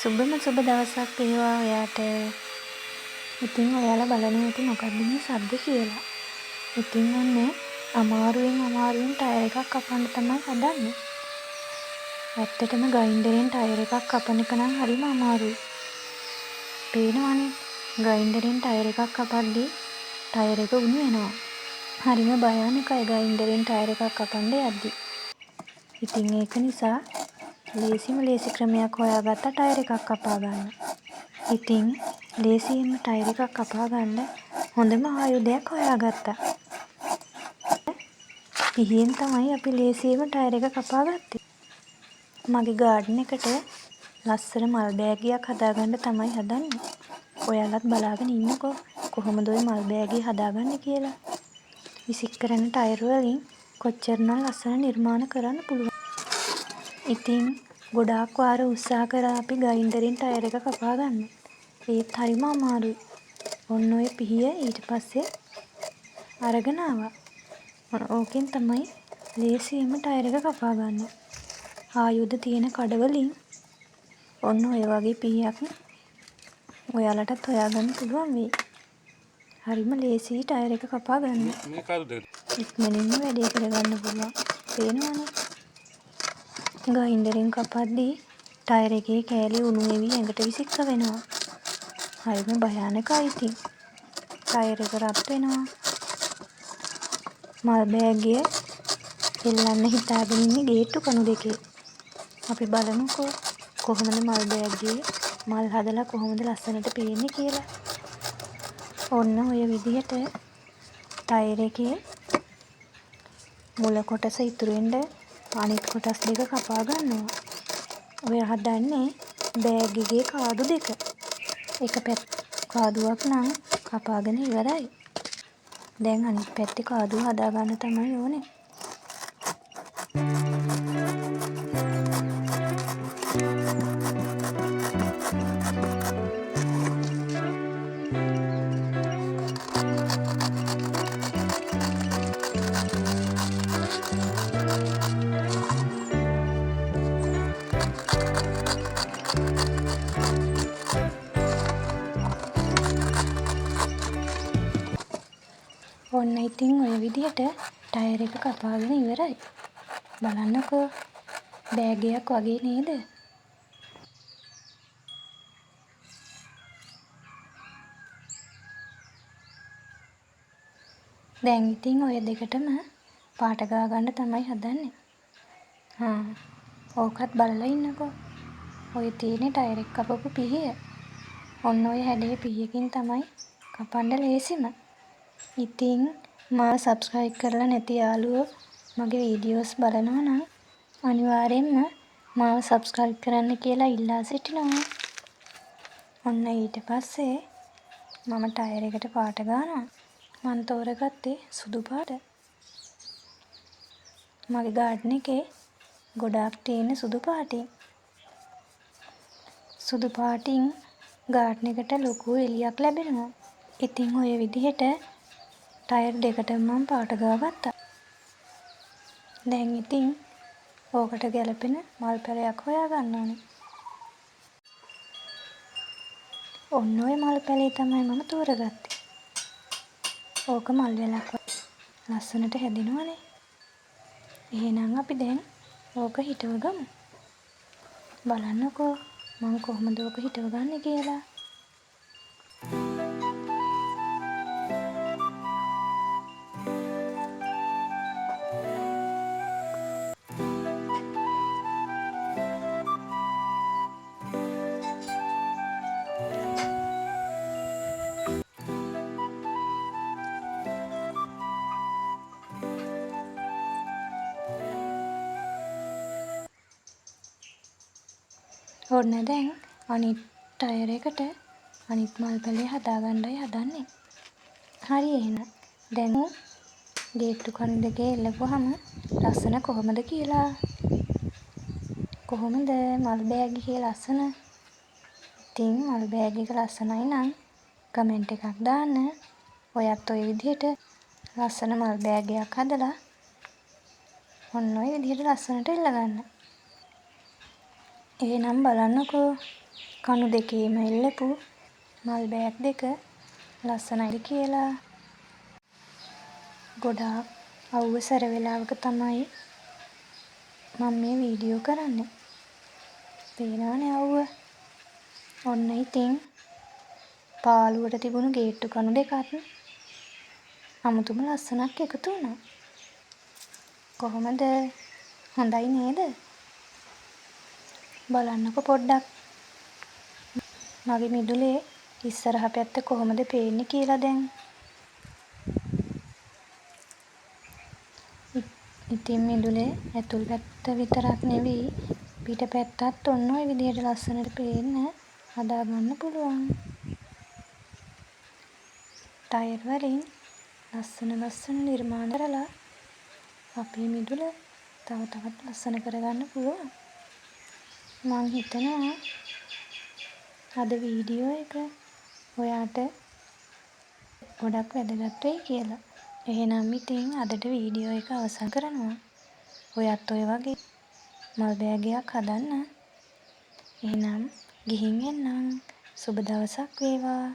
සුබම සුබ දවසක් වේවා ඔයාට. ඉතින් ඔයාලා බලනවා ඇති මොකක්ද මේ සද්ද කියලා. ඉතින් ඔන්න අමාරුවෙන් ටයර් එකක් කපන්න තමයි හදන්නේ. ඇත්තටම ග්‍රයින්ඩරෙන් ටයර් එකක් කපන එක නම් හරිම අමාරුයි. පේනවනේ ග්‍රයින්ඩරෙන් ටයර් එකක් කපද්දී ටයර් එක උණු වෙනවා. හරිම භයානකයි ග්‍රයින්ඩරෙන් ටයර් එකක් කපන්න යද්දී. ඉතින් ඒක නිසා ලේසි ක්‍රමයක් හොයාගත්තා ටයර් එකක් කපා ගන්න. ඉතින් ලේසියෙන්ම ටයර් එකක් කපා ගන්න හොඳම ආයුධයක් හොයාගත්තා. පිහියෙන් තමයි අපි ලේසියෙන්ම ටයර් එක කපා ගත්තේ. මගේ ගාඩන් එකට ලස්සන මල් බෑගයක් හදාගන්න තමයි හදන්නේ. ඔයාලත් බලාගෙන ඉන්නකෝ කොහොමද ওই මල් බෑගය හදාගන්නේ කියලා. විසික් කරන ටයර් වලින් කොච්චරනම් ලස්සන නිර්මාණ කරන්න පුළුවන්. ඉතින් ගොඩාක් වාර උත්සාහ කරා අපි ග්‍රයින්ඩරෙන් ටයර් එක කපා ගන්න. ඒත් හරිම අමාරුයි. ඔන්න ඔය පිහිය ඊට පස්සේ අරගෙන ආවා. ඕකෙන් තමයි ලේසියෙන්ම ටයර් එක කපා ගන්න. ආයුධ තියෙන කඩවලින් ඔන්න ඔය වගේ පිහියක් ඔයාලටත් හොයාගන්න පුළුවන් වෙයි. හරිම ලේසියි ටයර් එක කපා ගන්න. ඉක්මනින්ම වැඩේ කරගන්න පුළුවන්. පේනවනේ. ග්‍රයින්ඩරෙන් කපද්දී ටයර් එකේ කෑලි උණු වෙවි ඇඟට විසික්ක වෙනවා. හරිම භයානකයි ඉතින්. ටයර් එක රත් වෙනවා. මල් බෑගය එල්ලන්න හිතාගෙන ඉන්නේ ගේට්ටු කණු දෙකේ. අපි බලමුකෝ කොහොමද මල් බෑගයේ මල් හදලා කොහොමද ලස්සනට පේන්නේ කියලා. ඔන්න ඔය විදිහට ටයර් එකේ මුල කොටස ඉතුරු වෙන්න අනිත් කොටස් දෙක කපා ගන්නවා. ඔය හදන්නේ බෑග් එකේ කාදු දෙක. එක කාදුවක් නම් කපාගෙන ඉවරයි. දැන් අනිත් පැත්තේ කාදුව හදාගන්න තමයි ඕනේ. ඔන්න ඉතින් ඔය විදිහට ටයර් එක කපාගෙන ඉවරයි. බලන්නකෝ බෑගයක් වගේ නේද? දැන් ඉතින් ඔය දෙකටම පාට ගා ගන්න තමයි හදන්නේ. ඕකත් බලලා ඉන්නකෝ. ඔය තියෙන්නේ ටයර් එක කපපු පිහිය. ඔන්න ඔය හැඩේ පිහියකින් තමයි කපන්න ලේසිම. ඉතින් මාව සබ්ස්ක්‍රයිබ් කරලා නැති යාළුවෝ මගේ වීඩියෝස් බලනවා නම් අනිවාර්යෙන්ම මාව සබ්ස්ක්‍රයිබ් කරන්න කියලා ඉල්ලා සිටිනවා. ඔන්න ඊට පස්සේ මම ටයර් එකට පාට ගන්නවා. මම තෝරගත්තේ සුදු පාට. මගේ ගාඩන් එකේ ගොඩාක් තියෙන සුදු පාටින්. සුදු පාටින් ගාඩන් එකට ලොකු එළියක් ලැබෙනවා. ඉතින් ඔය විදිහට ටයර් දෙකටම මම පාට ගාගත්තා. දැන් ඉතින් ඕකට ගැලපෙන මල් පැලයක් හොයාගන්න ඕනේ. ඔන්න ඔය මල් පැලේ තමයි මම තෝරගත්තේ. ඕක මල් වැලක් ලස්සනට හැදෙනවනේ. එහෙනම් අපි දැන් ඕක හිටව ගමු. බලන්නකෝ මම කොහොමද ඕක හිටව ගන්නේ කියලා. ඔන්න දැන් අනිත් ටයර් එකට අනිත් මල් පැලේ හදාගන්නයි හදන්නේ. හරි එහෙනම් දැන් ගේට්ටු කණු දෙකේ එල්ලපුවාම ලස්සන කොහොමද කියලා. කොහොමද මල් බෑග් එකේ ලස්සන? ඉතින් මල් බෑග් එක ලස්සනයි නම් කමෙන්ට් එකක් දාන්න. ඔයත් ඔය විදිහට ලස්සන මල් බෑග් එකක් හදලා ඔන්න ඔය විදිහට ලස්සනට එල්ල ගන්න. එහෙනම් බලන්නකෝ කණු දෙකේම එල්ලපු මල් බෑග් දෙක ලස්සනයි කියලා. ගොඩාක් අවුවසර වෙලාවක තමයි මම මේ වීඩියෝ කරන්නේ. පේනවනේ අවුව. ඔන්න ඉතින් පාළුවට තිබුණු ගේට්ටු කණු දෙකත් අමුතුම ලස්සනක් එකතු වුණා. කොහොමද? හොඳයි නේද? බලන්නකො පොඩ්ඩක් මගේ මිදුලේ ඉස්සරහ පැත්ත කොහොමද පේන්නේ කියලා දැන්. ඉතින් මිදුලේ ඇතුල් පැත්ත විතරක් නෙවෙයි පිට පැත්තත් ඔන්න ඔය විදිහට ලස්සනට පේන්න හදාගන්න පුළුවන්. ටයර් වලින් ලස්සන නිර්මාණ කරලා අපේ මිදුල තව තවත් ලස්සන කරගන්න පුළුවන්. මං හිතනවා අද වීඩියෝ එක ඔයාට ගොඩක් වැදගත් වෙයි කියලා. එහෙනම් ඉතින් අදට වීඩියෝ එක අවසන් කරනවා. ඔයත් ඔය වගේ මල් බෑගයක් හදන්න. එහෙනම් ගිහින් එන්නම්. සුබ දවසක් වේවා.